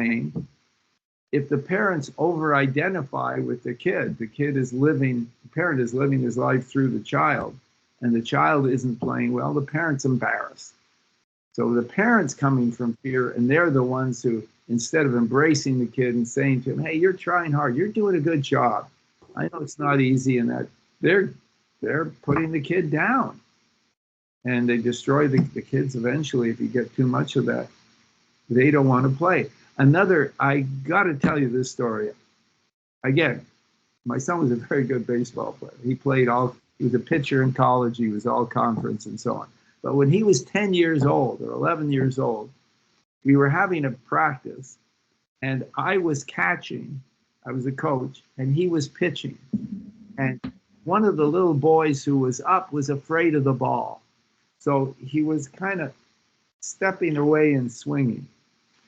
playing, if the parents over-identify with the parent is living his life through the child, and the child isn't playing well, the parent's embarrassed. So the parents coming from fear, and they're the ones who, instead of embracing the kid and saying to him, hey, you're trying hard, you're doing a good job. I know it's not easy, and that they're putting the kid down. And they destroy the kids eventually if you get too much of that. They don't want to play. I got to tell you this story. Again, my son was a very good baseball player. He was a pitcher in college, he was all conference and so on. But when he was 10 years old or 11 years old, we were having a practice, and I was catching. I was a coach, and he was pitching. And one of the little boys who was up was afraid of the ball. So he was kind of stepping away and swinging.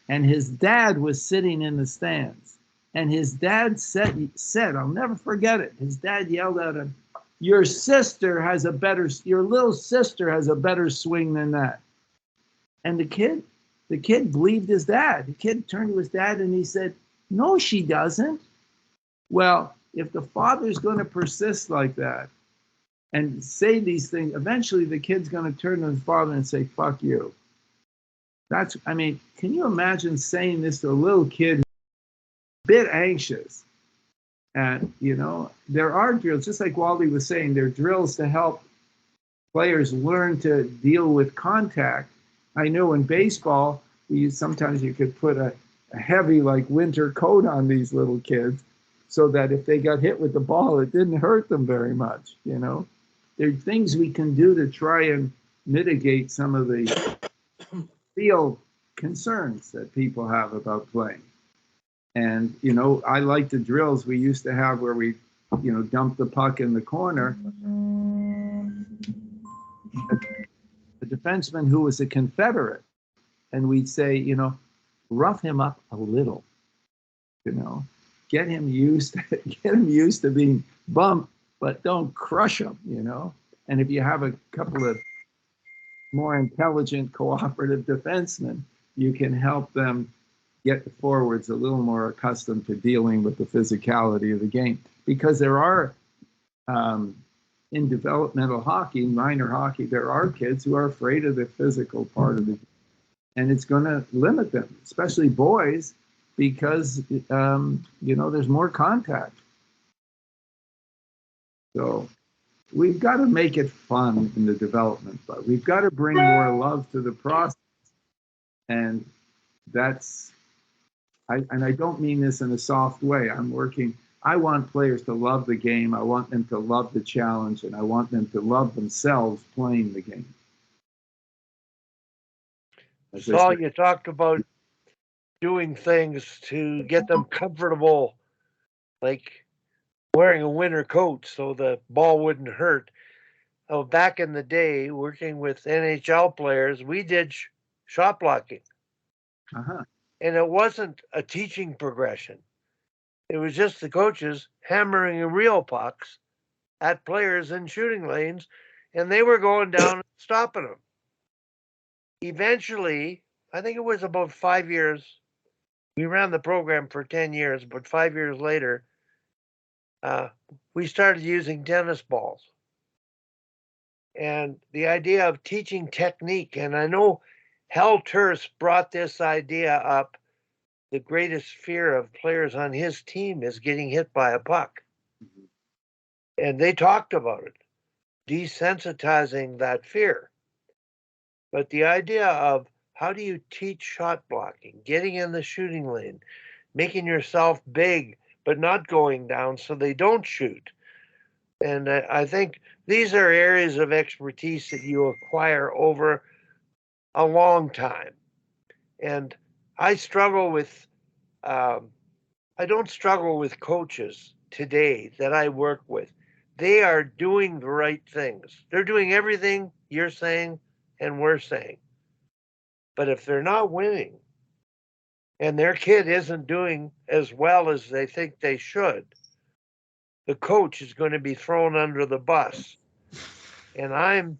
And his dad was sitting in the stands. And his dad said, I'll never forget it. His dad yelled at him, your little sister has a better swing than that. And the kid believed his dad. The kid turned to his dad and he said, no, she doesn't. Well, if the father's going to persist like that and say these things, eventually the kid's going to turn to his father and say, fuck you. Can you imagine saying this to a little kid, a bit anxious? And, there are drills, just like Wally was saying, there are drills to help players learn to deal with contact. I know in baseball, sometimes you could put a heavy, like, winter coat on these little kids so that if they got hit with the ball, it didn't hurt them very much, There are things we can do to try and mitigate some of the real concerns that people have about playing. And, I like the drills we used to have where we, dump the puck in the corner. The defenseman who was a Confederate, and we'd say, rough him up a little, get him used to being bumped, but don't crush him, And if you have a couple of more intelligent, cooperative defensemen, you can help them get the forwards a little more accustomed to dealing with the physicality of the game. Because there are, in developmental hockey, minor hockey, there are kids who are afraid of the physical part of the game. And it's going to limit them, especially boys, because, there's more contact. So we've got to make it fun in the development, but we've got to bring more love to the process. And I don't mean this in a soft way. I want players to love the game. I want them to love the challenge, and I want them to love themselves playing the game. Saul, you talked about doing things to get them comfortable, like wearing a winter coat so the ball wouldn't hurt. Oh, back in the day, working with NHL players, we did shot blocking. Uh-huh. And it wasn't a teaching progression. It was just the coaches hammering real pucks at players in shooting lanes, and they were going down and stopping them. Eventually, I think it was about 5 years. We ran the program for 10 years, but 5 years later, we started using tennis balls. And the idea of teaching technique, and I know Hal Turse brought this idea up. The greatest fear of players on his team is getting hit by a puck. Mm-hmm. And they talked about it, desensitizing that fear. But the idea of how do you teach shot blocking, getting in the shooting lane, making yourself big, but not going down so they don't shoot. And I think these are areas of expertise that you acquire over a long time. And I struggle with, I don't struggle with coaches today that I work with. They are doing the right things. They're doing everything you're saying and we're saying. But if they're not winning and their kid isn't doing as well as they think they should, the coach is going to be thrown under the bus. And I'm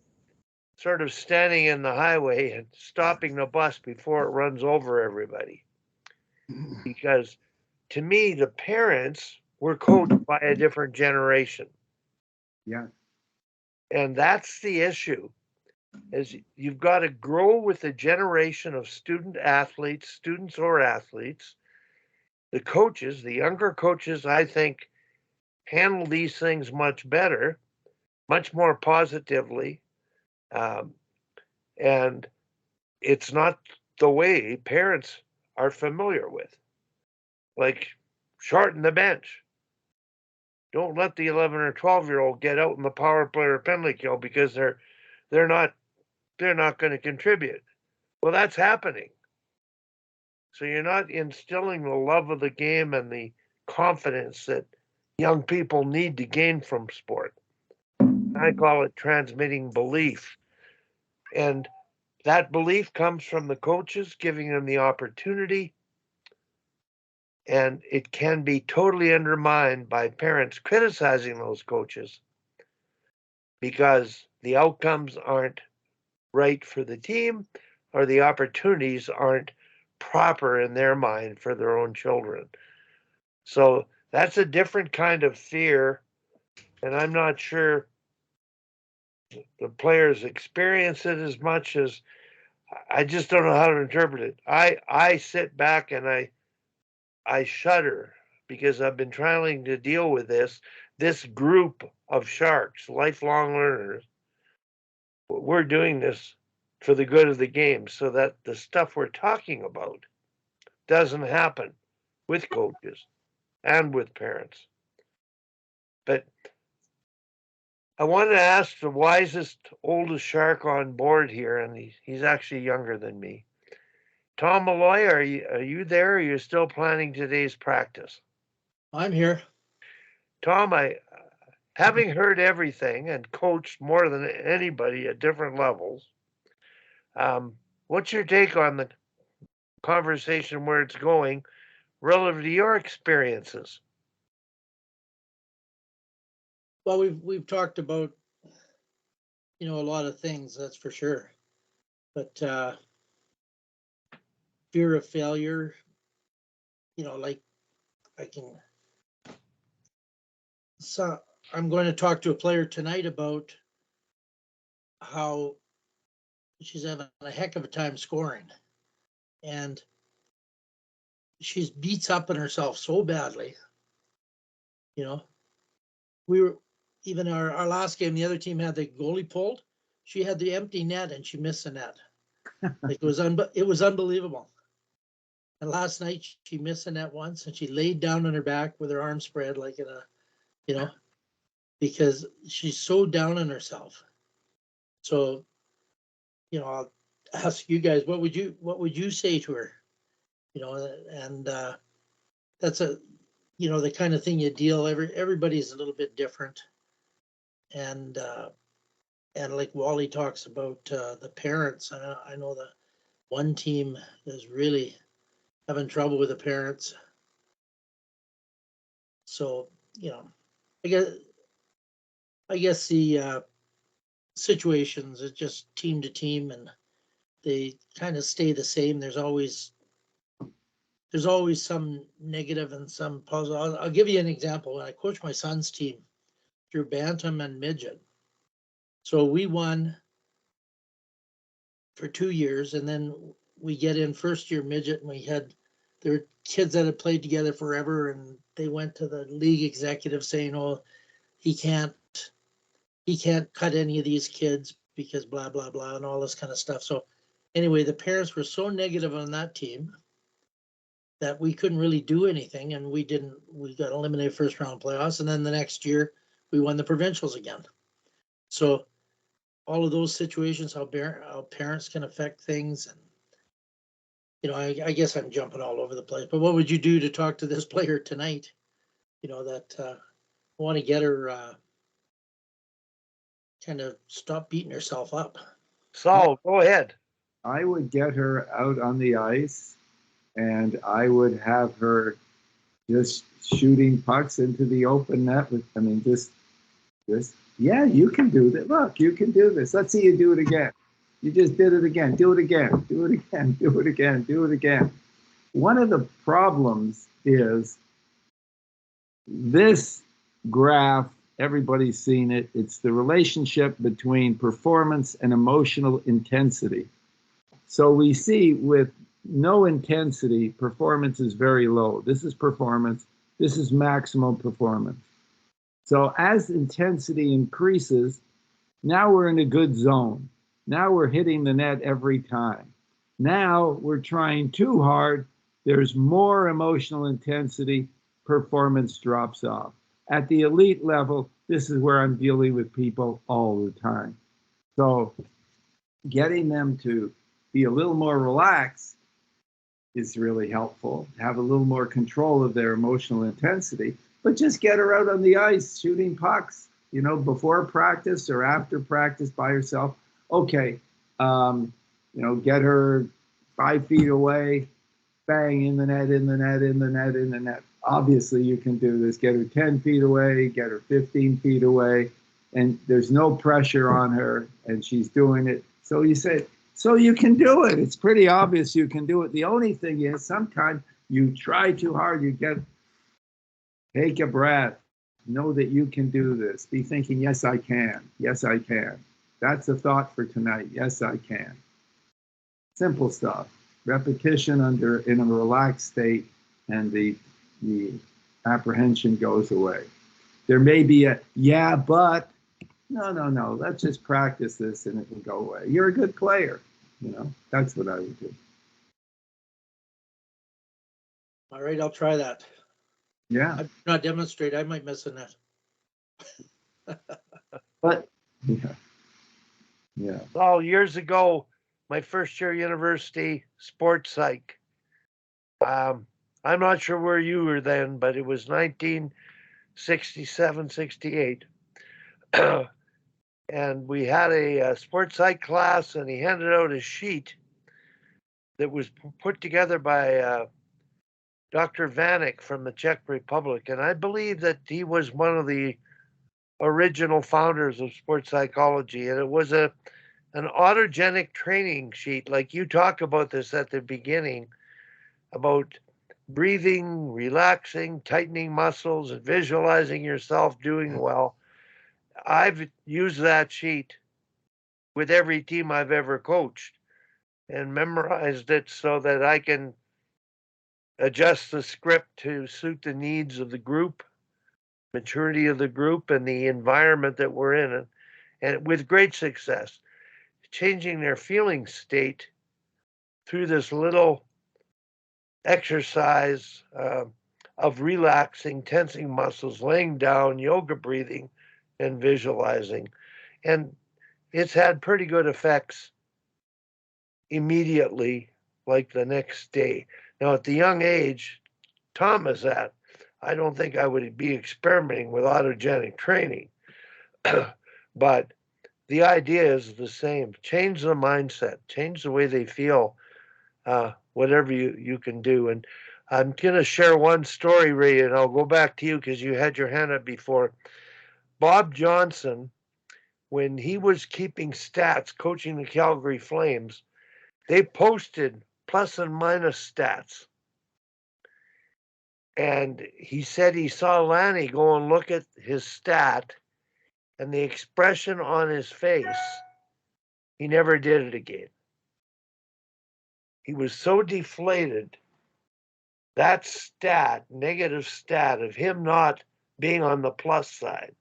sort of standing in the highway and stopping the bus before it runs over everybody. because to me, the parents were coached by a different generation. Yeah. And that's the issue, is you've got to grow with a generation of student athletes, students or athletes. The coaches, the younger coaches, I think, handle these things much better, much more positively. Um, and it's not the way parents are familiar with. Like, shorten the bench. Don't let the 11 or 12-year-old get out in the power play or penalty kill because they're not going to contribute. Well, that's happening. So you're not instilling the love of the game and the confidence that young people need to gain from sport. I call it transmitting belief. And that belief comes from the coaches giving them the opportunity. And it can be totally undermined by parents criticizing those coaches because the outcomes aren't right for the team or the opportunities aren't proper in their mind for their own children. So that's a different kind of fear. And I'm not sure the players experience it as much as I just don't know how to interpret it. I sit back and I shudder because I've been trying to deal with this group of sharks, lifelong learners. We're doing this for the good of the game so that the stuff we're talking about doesn't happen with coaches and with parents. But I wanted to ask the wisest, oldest shark on board here, and he's actually younger than me. Tom Malloy, are you there? Or are you still planning today's practice? I'm here. Tom, having heard everything and coached more than anybody at different levels, what's your take on the conversation where it's going relative to your experiences? Well, we've talked about, a lot of things, that's for sure. But fear of failure, like so I'm going to talk to a player tonight about how she's having a heck of a time scoring. And she's beats up on herself so badly. We were even our last game, the other team had the goalie pulled. She had the empty net and she missed the net. Like it was unbelievable. And last night she missed the net once and she laid down on her back with her arms spread like in a, because she's so down on herself. So, I'll ask you guys, what would you say to her? And that's the kind of thing you deal. Everybody's a little bit different. And like Wally talks about the parents, I know that one team is really having trouble with the parents. So, I guess the situations are just team to team and they kind of stay the same. There's always some negative and some positive. I'll give you an example. When I coached my son's team through Bantam and Midget. So we won for 2 years, and then we get in first year Midget, and there were kids that had played together forever, and they went to the league executive saying, "Oh, he can't cut any of these kids because blah blah blah," and all this kind of stuff. So anyway, the parents were so negative on that team that we couldn't really do anything, and we got eliminated first round playoffs, and then the next year we won the provincials again. So all of those situations, how parents can affect things, and I guess I'm jumping all over the place. But what would you do to talk to this player tonight? That want to get her kind of stop beating herself up. Saul, go ahead. I would get her out on the ice and I would have her just shooting pucks into the open net just, yeah, you can do that. Look, you can do this. Let's see you do it again. You just did it again. Do it again. Do it again. Do it again. Do it again. one of the problems is this graph, everybody's seen it. It's the relationship between performance and emotional intensity. So we see with no intensity, performance is very low. This is performance. This is maximum performance. So as intensity increases, now we're in a good zone. Now we're hitting the net every time. Now we're trying too hard. There's more emotional intensity. Performance drops off. At the elite level, this is where I'm dealing with people all the time. So getting them to be a little more relaxed is really helpful, have a little more control of their emotional intensity, but just get her out on the ice shooting pucks, you know, before practice or after practice by herself. Okay, you know, get her 5 feet away, bang, in the net, in the net, in the net, in the net. Obviously, you can do this. Get her 10 feet away, get her 15 feet away, and there's no pressure on her, and she's doing it. So you say, so you can do it. It's pretty obvious you can do it. The only thing is sometimes you try too hard. Take a breath. Know that you can do this. Be thinking, yes, I can. Yes, I can. That's a thought for tonight. Yes, I can. Simple stuff. Repetition in a relaxed state, and the apprehension goes away. There may be a, yeah, but, no. Let's just practice this and it will go away. You're a good player. You know, that's what I would do. All right, I'll try that. Yeah. I do not demonstrate. I might miss a net. But, yeah. Well, years ago, my first year university sports psych. I'm not sure where you were then, but it was 1967, 68. And we had a sports psych class, and he handed out a sheet that was put together by Dr. Vanek from the Czech Republic. And I believe that he was one of the original founders of sports psychology. And it was an autogenic training sheet, like you talk about this at the beginning, about breathing, relaxing, tightening muscles, and visualizing yourself doing well. I've used that sheet with every team I've ever coached and memorized it so that I can adjust the script to suit the needs of the group, maturity of the group, and the environment that we're in, and with great success, changing their feeling state through this little exercise of relaxing, tensing muscles, laying down, yoga breathing, and visualizing. And it's had pretty good effects immediately, like the next day. Now, at the young age Tom is at, I don't think I would be experimenting with autogenic training. But the idea is the same. Change the mindset, change the way they feel, whatever you can do. And I'm going to share one story, Ray, and I'll go back to you because you had your hand up before. Bob Johnson, when he was keeping stats, coaching the Calgary Flames, they posted plus and minus stats. And he said he saw Lanny go and look at his stat, and the expression on his face, he never did it again. He was so deflated. That stat, negative stat of him not being on the plus side,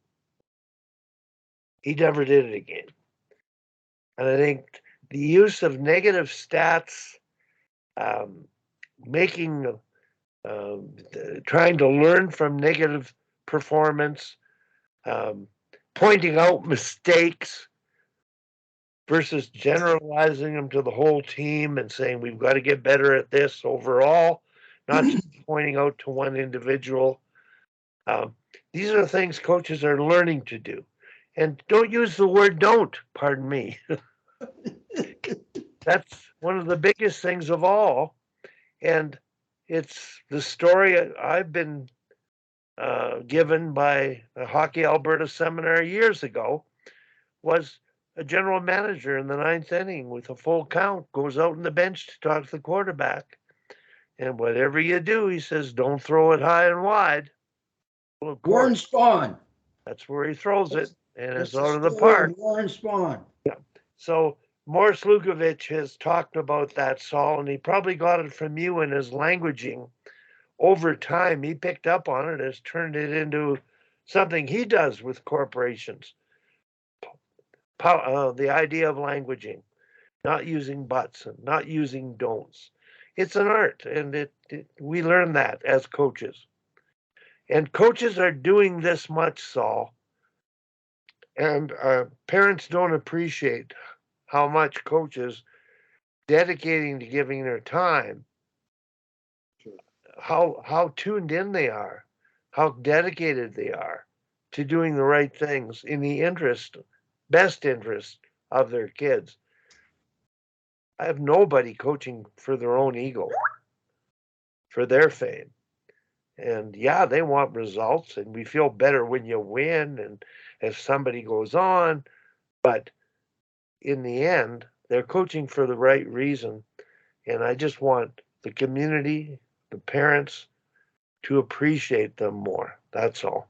he never did it again. And I think the use of negative stats, trying to learn from negative performance, pointing out mistakes versus generalizing them to the whole team and saying we've got to get better at this overall, not just pointing out to one individual. These are things coaches are learning to do. And don't use the word don't, pardon me. That's one of the biggest things of all. And it's the story I've been given by a Hockey Alberta seminar years ago. Was a general manager in the ninth inning with a full count goes out on the bench to talk to the quarterback And whatever you do, he says, don't throw it high and wide. Well, of Warren course, Spahn. that's where he throws it, and That's it's the out of the story park. of Warren Spahn. So Morris Lukovich has talked about that, Saul, and he probably got it from you in his languaging. Over time, he picked up on it, has turned it into something he does with corporations. The idea of languaging, not using buts and not using don'ts. It's an art, and we learn that as coaches. And coaches are doing this much, Saul, and parents don't appreciate how much coaches dedicating to giving their time, how tuned in they are, how dedicated they are to doing the right things in the best interest of their kids. I have nobody coaching for their own ego, for their fame. And yeah, they want results, and we feel better when you win and if somebody goes on, but in the end, they're coaching for the right reason. And I just want the community, the parents, to appreciate them more. That's all.